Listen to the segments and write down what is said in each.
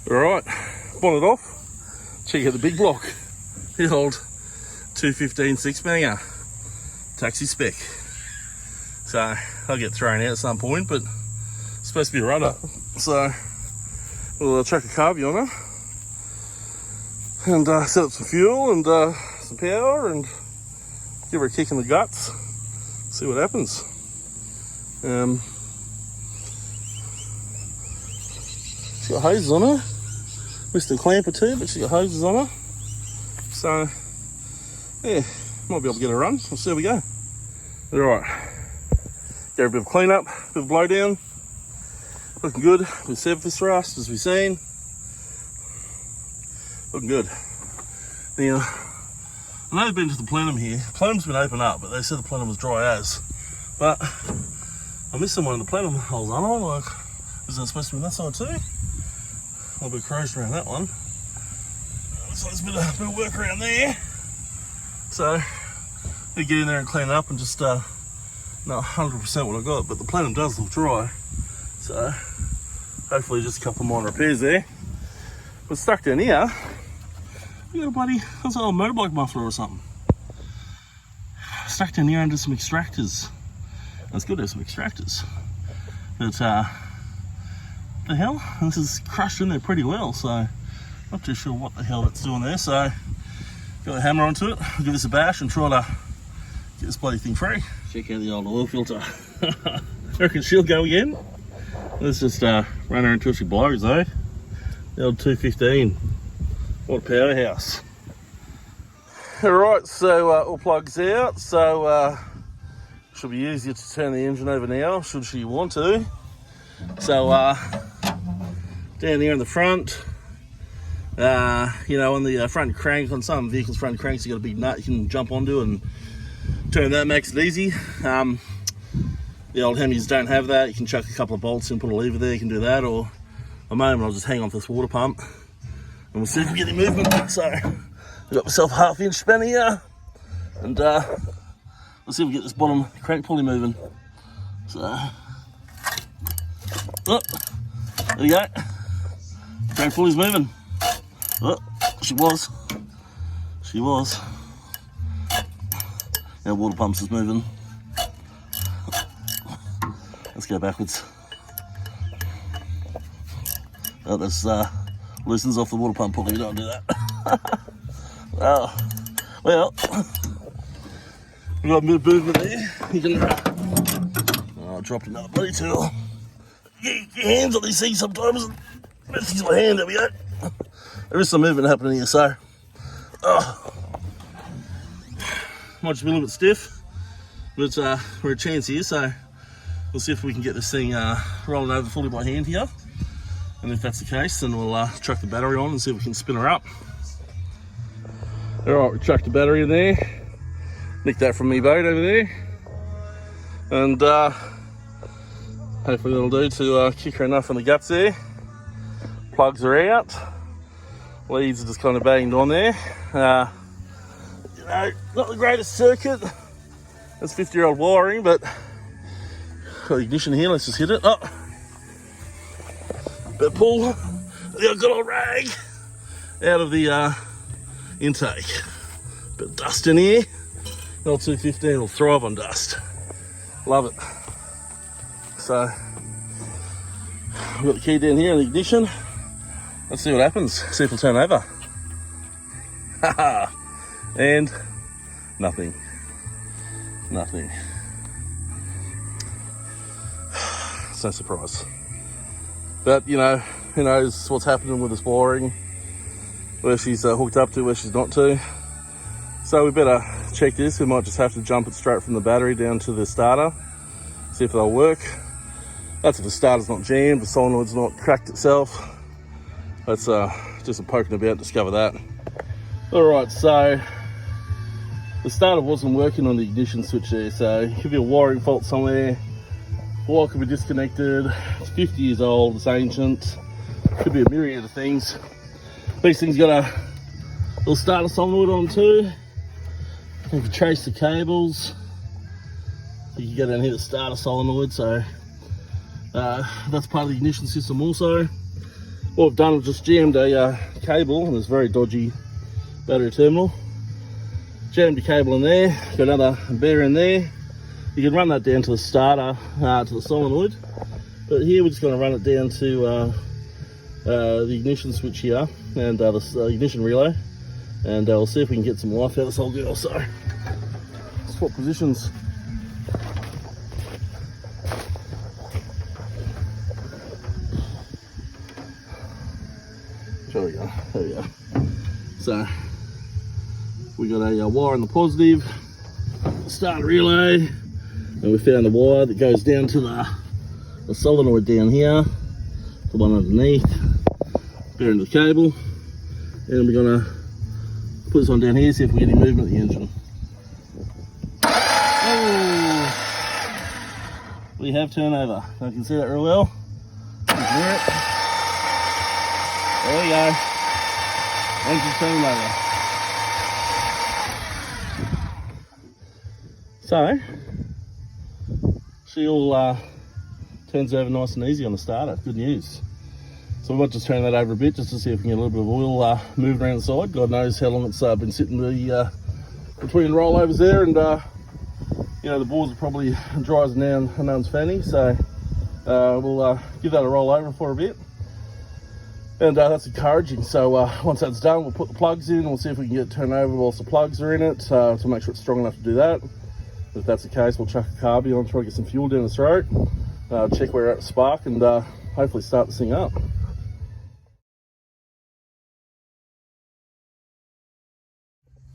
Alright, bonnet off. Check out the big block. The old 215 6-banger. Taxi spec. So, I'll get thrown out at some point, but it's supposed to be a runner. So, we'll chuck a carby on her. And set up some fuel and some power and give her a kick in the guts. See what happens. She's got hoses on her. Missed a clamp or two, but she's got hoses on her. So, yeah, might be able to get a run. We'll see how we go. Alright, get a bit of clean up, a bit of blow down. Looking good. With surface rust, as we've seen. Looking good. Now, I know they've been to the plenum here. The plenum's been opened up, but they said the plenum was dry as. But I'm missing one of the plenum holes, aren't I? Like, is that supposed to be on that side too? A little bit of corrosion around that one. Looks like there's a bit of work around there. So, we get in there and clean it up and just not 100% what I got, but the plenum does look dry. So, hopefully just a couple of minor repairs there. But stuck down here, we got a bloody, that's an old motorbike muffler or something. Stuck down here under some extractors. That's good to have some extractors. But, the hell? This is crushed in there pretty well, so not too sure what the hell it's doing there. So, got a hammer onto it, I'll give this a bash and try to get this bloody thing free. Check out the old oil filter. I reckon she'll go again. Let's just run her until she blows though. The old 215. What a powerhouse. Alright, so all plugs out. So should be easier to turn the engine over now, should she want to. So down here in the front, you know, on the front crank, on some vehicles' front cranks, you got a big nut you can jump onto and turn that, makes it easy. The old Hemis don't have that. You can chuck a couple of bolts in, put a lever there, you can do that, or at the moment I'll just hang on to this water pump and we'll see if we get any movement. So I've got myself a 1/2 inch spanner here and let's see if we get this bottom crank pulley moving. So, oh, there we go. Crank pulley's moving. Oh, she was. Now water pumps is moving. Let's go backwards. Oh, this loosens off the water pump pulley. You don't do that. Oh, well, we've got a bit of movement there. You can. Oh, I dropped another bloody tool. Get your hands on these things sometimes. Let's use my hand. There we go. There is some movement happening here, so. Might just be a little bit stiff, but we're a chance here, so we'll see if we can get this thing rolling over fully by hand here. And if that's the case, then we'll chuck the battery on and see if we can spin her up. Alright, we chucked the battery in there. Nicked that from me boat over there. And hopefully that'll do to kick her enough in the guts there. Plugs are out. Leads are just kind of banged on there. You know, not the greatest circuit. That's 50-year-old wiring, but got the ignition here. Let's just hit it. Oh, bit pull the good old rag out of the intake. Bit of dust in here. The old 215 will thrive on dust. Love it. So we've got the key down here in the ignition. Let's see what happens. See if it'll turn over. And nothing. Nothing. It's no surprise. But, you know, who knows what's happening with this wiring, where she's hooked up to, where she's not to. So we better check this. We might just have to jump it straight from the battery down to the starter, see if they'll work. That's if the starter's not jammed, the solenoid's not cracked itself. Let's just a poking about, discover that. Alright, so the starter wasn't working on the ignition switch there, so it could be a wiring fault somewhere. Wire could be disconnected. It's 50 years old, it's ancient. Could be a myriad of things. These things got a little starter solenoid on too. You can trace the cables. You can go down here to starter solenoid, so that's part of the ignition system also. what I've done is just jammed a cable in this very dodgy battery terminal. Jammed your cable in there, got another embedder in there. You can run that down to the starter, to the solenoid. But here we're just going to run it down to the ignition switch here and the ignition relay. And we'll see if we can get some life out of this whole deal. So, swap positions. There we go, there we go. So, we got a wire in the positive, starter relay, and we found the wire that goes down to the solenoid down here, the one underneath, bearing the cable, and we're gonna put this on down here, see if we get any movement of the engine. Oh, we have turnover. I can see that real well. There we go. Engine turnover. So, she all turns over nice and easy on the starter. Good news. So we might just turn that over a bit just to see if we can get a little bit of oil moving around the side. God knows how long it's been sitting between rollovers there, and you know, the boards are probably dry as no one's fanny. So we'll give that a roll over for a bit, and that's encouraging. So once that's done, we'll put the plugs in. We'll see if we can get it turned over whilst the plugs are in it to make sure it's strong enough to do that. If that's the case, we'll chuck a carby on, try to get some fuel down the throat, check where we're at the spark, and hopefully start this thing up.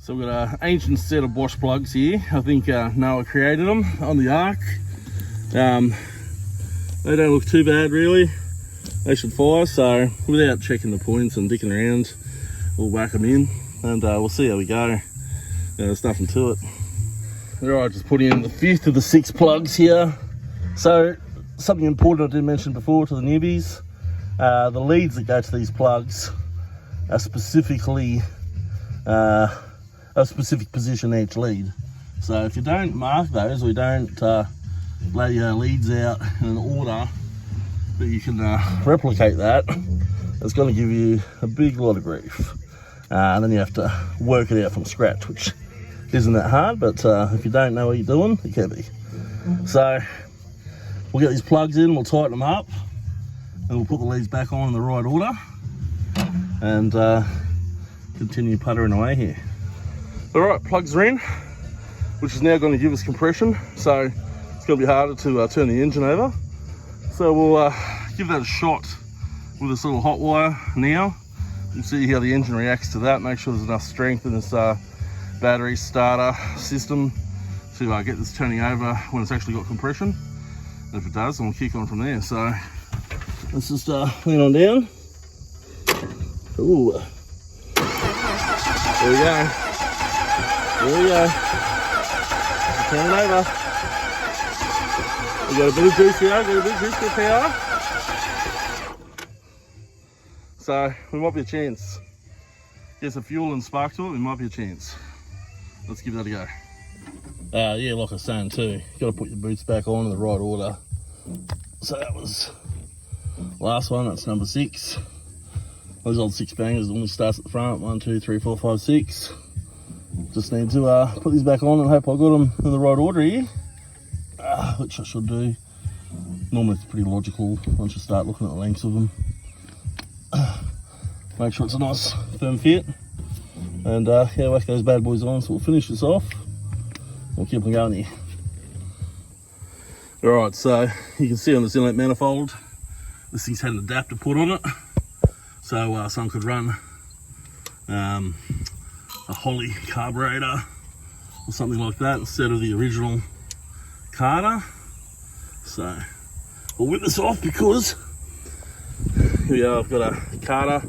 So we've got an ancient set of Bosch plugs here. I think Noah created them on the Ark. They don't look too bad really. They should fire, so without checking the points and dicking around, we'll whack them in and we'll see how we go. There's nothing to it. Alright, just putting in the 5th of the 6 plugs here. So, something important I did mention before to the newbies, the leads that go to these plugs are specifically a specific position each lead. So if you don't mark those, or you don't lay your leads out in an order that you can replicate that, it's going to give you a big lot of grief. And then you have to work it out from scratch, which isn't that hard, but if you don't know what you're doing, it can be. So we'll get these plugs in, we'll tighten them up, and we'll put the leads back on in the right order, and continue puttering away here. Alright, plugs are in, which is now going to give us compression, so it's going to be harder to turn the engine over. So we'll give that a shot with this little hot wire now. You can see how the engine reacts to that, make sure there's enough strength in this battery starter system to get this turning over when it's actually got compression. And if it does, then we'll kick on from there. So let's just lean on down. Ooh. There we go. There we go. Turn it over. We got a bit of juice here, got a bit of juice for power. So we might be a chance. Get some fuel and spark to it, we might be a chance. Let's give that a go. Yeah, like I was saying too, you got to put your boots back on in the right order. So that was last one, that's number 6. Those old 6 bangers normally starts at the front, 1, 2, 3, 4, 5, 6. Just need to put these back on and hope I got them in the right order here, which I should do. Normally it's pretty logical once you start looking at the lengths of them. Make sure it's a nice firm fit, and yeah, whack those bad boys on. So we'll finish this off. We'll keep on going here. Alright, so you can see on this inlet manifold, this thing's had an adapter put on it, so someone could run a Holly carburetor or something like that instead of the original Carter. So we'll whip this off because here we are. I've got a Carter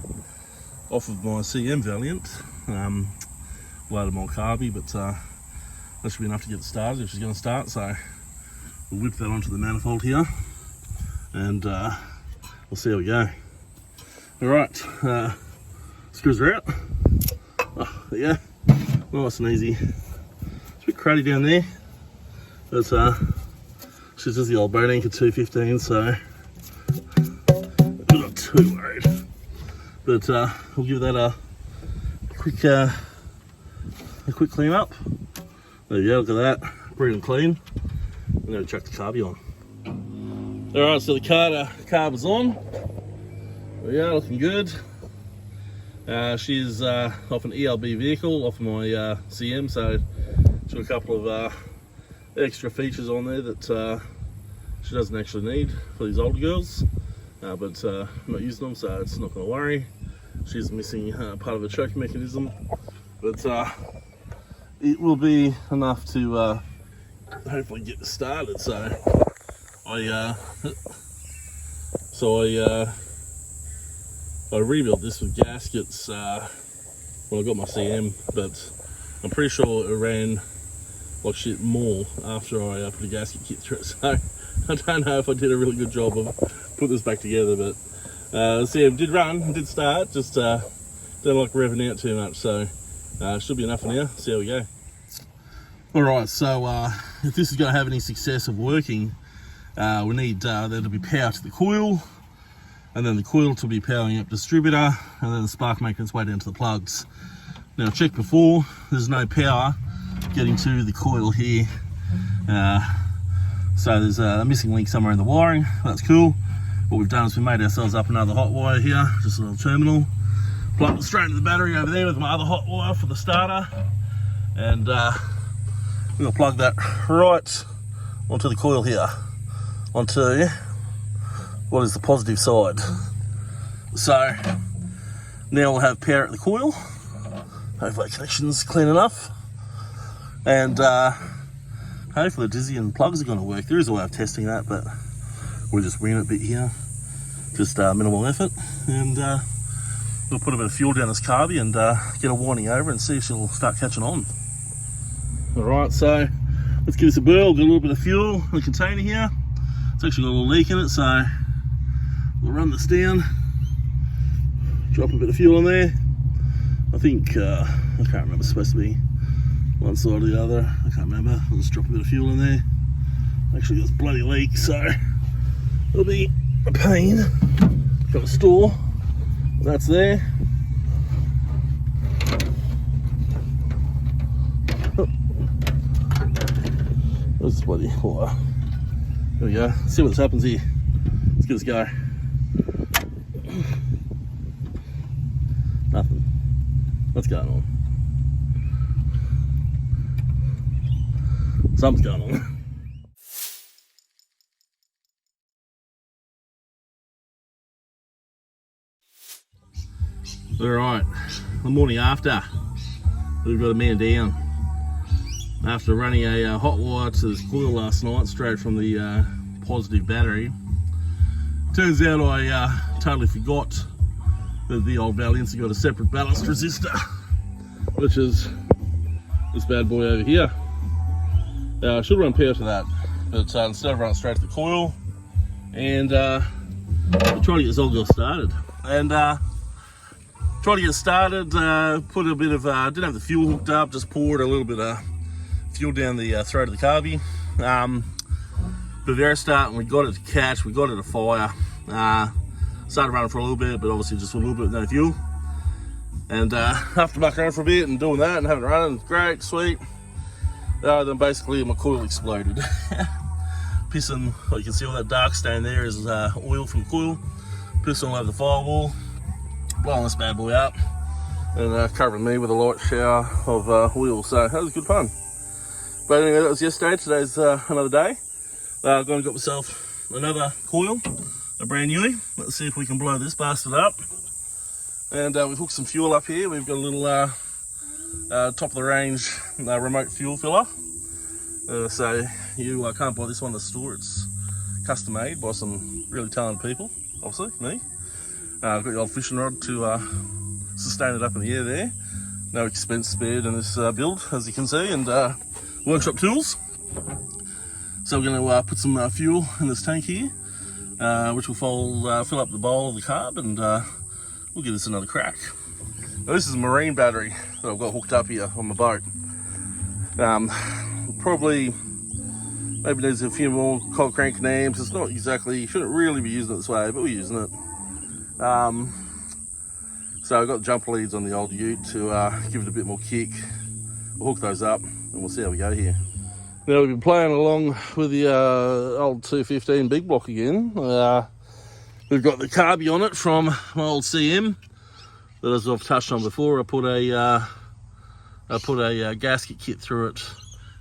off of my CM Valiant, loaded my carby, but that should be enough to get it started if she's going to start. So we'll whip that onto the manifold here, and we'll see how we go. All right, screws are out. Oh, there you go, nice and easy. It's a bit cruddy down there, but she's just the old boat anchor 215, so I'm not too worried. But we'll give that a quick clean up. There you go, look at that, pretty and clean. I'm going to chuck the carby on. Alright, so the carb is on. There we go, looking good. She's off an ELB vehicle, off my CM, so she's got a couple of extra features on there that she doesn't actually need for these older girls. But I'm not using them, so it's not going to worry. She's missing part of a choke mechanism, but it will be enough to hopefully get this started. So I rebuilt this with gaskets when I got my CM, but I'm pretty sure it ran like shit more after I put a gasket kit through it. So I don't know if I did a really good job of putting this back together, but CM did run, did start, just don't like revving out too much, so should be enough for now. See how we go. Alright, so if this is going to have any success of working, we need there to be power to the coil, and then the coil to be powering up the distributor, and then the spark making its way down to the plugs. Now, I checked before, there's no power getting to the coil here, so there's a missing link somewhere in the wiring. That's cool. What we've done is we made ourselves up another hot wire here, just a little terminal, plugged it straight into the battery over there with my other hot wire for the starter, and we're going to plug that right onto the coil here, onto what is the positive side. So now we'll have power at the coil. Hopefully the connection's clean enough, and hopefully the dizzy and plugs are going to work. There is a way of testing that, but we'll just wing it a bit here, just minimal effort, and we'll put a bit of fuel down this carby and get a winding over and see if she'll start catching on. Alright, so let's give this a whirl. Got a little bit of fuel in the container here. It's actually got a little leak in it, so we'll run this down, drop a bit of fuel in there. I think, I can't remember, it's supposed to be one side or the other, I can't remember. I'll just drop a bit of fuel in there. Actually got this bloody leak, so it'll be a pain. Got a store, that's there. Where's this bloody wire? There we go. Let's see what happens here. Let's give this a go. Nothing. What's going on? Something's going on. Alright, the morning after, we've got a man down. After running a hot wire to this coil last night, straight from the positive battery. Turns out I totally forgot that the old Valiant's got a separate ballast resistor, which is this bad boy over here. I should run power to that, but instead of running straight to the coil, and we'll try to get this old girl started. And try to get started, put a bit of, didn't have the fuel hooked up, just poured a little bit of fuel down the throat of the carby. Bavaria start, and we got it to catch, we got it to fire. Started running for a little bit, but obviously just a little bit with no fuel. And after mucking around for a bit and doing that and having it running, great, sweet. Then basically my coil exploded. Pissing, like you can see all that dark stain there is oil from coil. Pissing all over the firewall, blowing this bad boy up, and covering me with a light shower of oil. So that was good fun. But anyway, that was yesterday. Today's another day. I'm going to get myself another coil, a brand newie. Let's see if we can blow this bastard up. And we've hooked some fuel up here. We've got a little top of the range remote fuel filler. So you can't buy this one at the store. It's custom made by some really talented people, obviously, me. I've got the old fishing rod to sustain it up in the air there. No expense spared in this build, as you can see, and workshop tools. So we're going to put some fuel in this tank here, which will fill up the bowl of the carb, and we'll give this another crack. Now, this is a marine battery that I've got hooked up here on my boat. Probably, maybe needs a few more cold crank names. It's not exactly, you shouldn't really be using it this way, but we're using it. So I've got jumper leads on the old ute to give it a bit more kick. We'll hook those up and we'll see how we go here. Now we've been playing along with the old 215 big block again. We've got the carby on it from my old CM that, as I've touched on before, I put a gasket kit through it,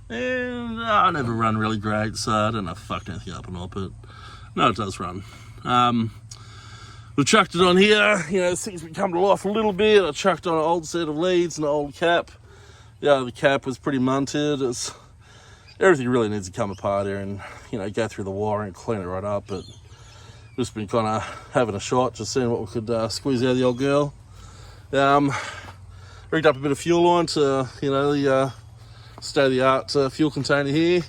and I never run really great, so I don't know if I fucked anything up or not, but no, it does run. We've chucked it on here, you know, things have come to life a little bit. I chucked on an old set of leads and an old cap. Yeah, the cap was pretty munted. Everything really needs to come apart here and, you know, go through the wire and clean it right up, but just been kind of having a shot, just seeing what we could squeeze out of the old girl. Rigged up a bit of fuel line to, you know, the state-of-the-art fuel container here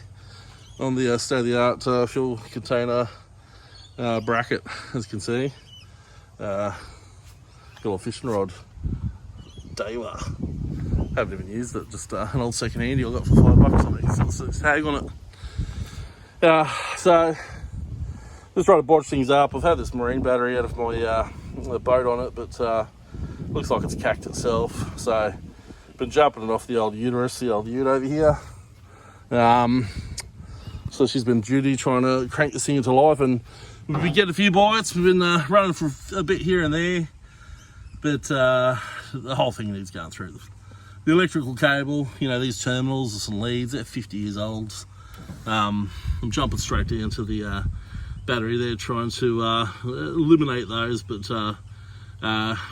on the state-of-the-art fuel container bracket, as you can see. Got a little fishing rod, Dawa. Haven't even used it, just an old second handy I got for $5, I think. It's a tag on it. So just trying to bodge things up. I've had this marine battery out of my boat on it, but looks like it's cacked itself. So been jumping it off the old uterus, the old ute over here. So she's been duty trying to crank this thing into life, and we've been getting a few bites. We've been running for a bit here and there, but the whole thing needs going through. The electrical cable, you know, these terminals are some leads, they're 50 years old. I'm jumping straight down to the battery there, trying to eliminate those, but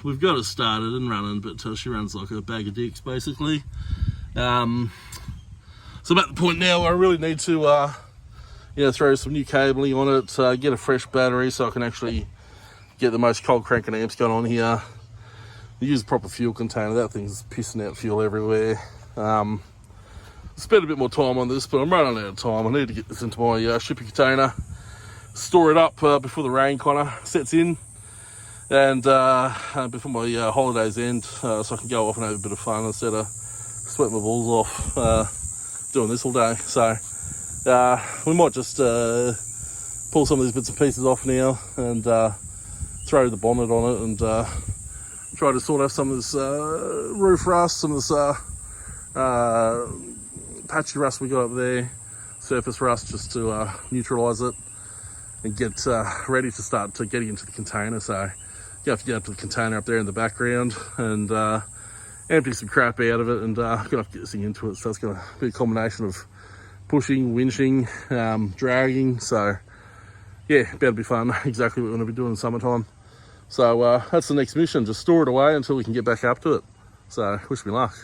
we've got it started and running, but she runs like a bag of dicks, basically. So I'm at the point now where I really need to you know, throw some new cabling on it, get a fresh battery so I can actually get the most cold cranking amps going on here. Use a proper fuel container. That thing's pissing out fuel everywhere. Spend a bit more time on this, but I'm running out of time. I need to get this into my shipping container, store it up before the rain kind of sets in, and before my holidays end, so I can go off and have a bit of fun instead of sweat my balls off doing this all day. So we might just pull some of these bits and pieces off now and throw the bonnet on it and try to sort out some of this roof rust, some of this patchy rust we got up there, surface rust, just to neutralise it and get ready to start to getting into the container. So you have to get up to the container up there in the background and empty some crap out of it, and gonna have to get this thing into it. So it's gonna be a combination of pushing, winching, dragging. So yeah, better be fun. Exactly what we're gonna be doing in summertime. So that's the next mission, just store it away until we can get back up to it. So wish me luck.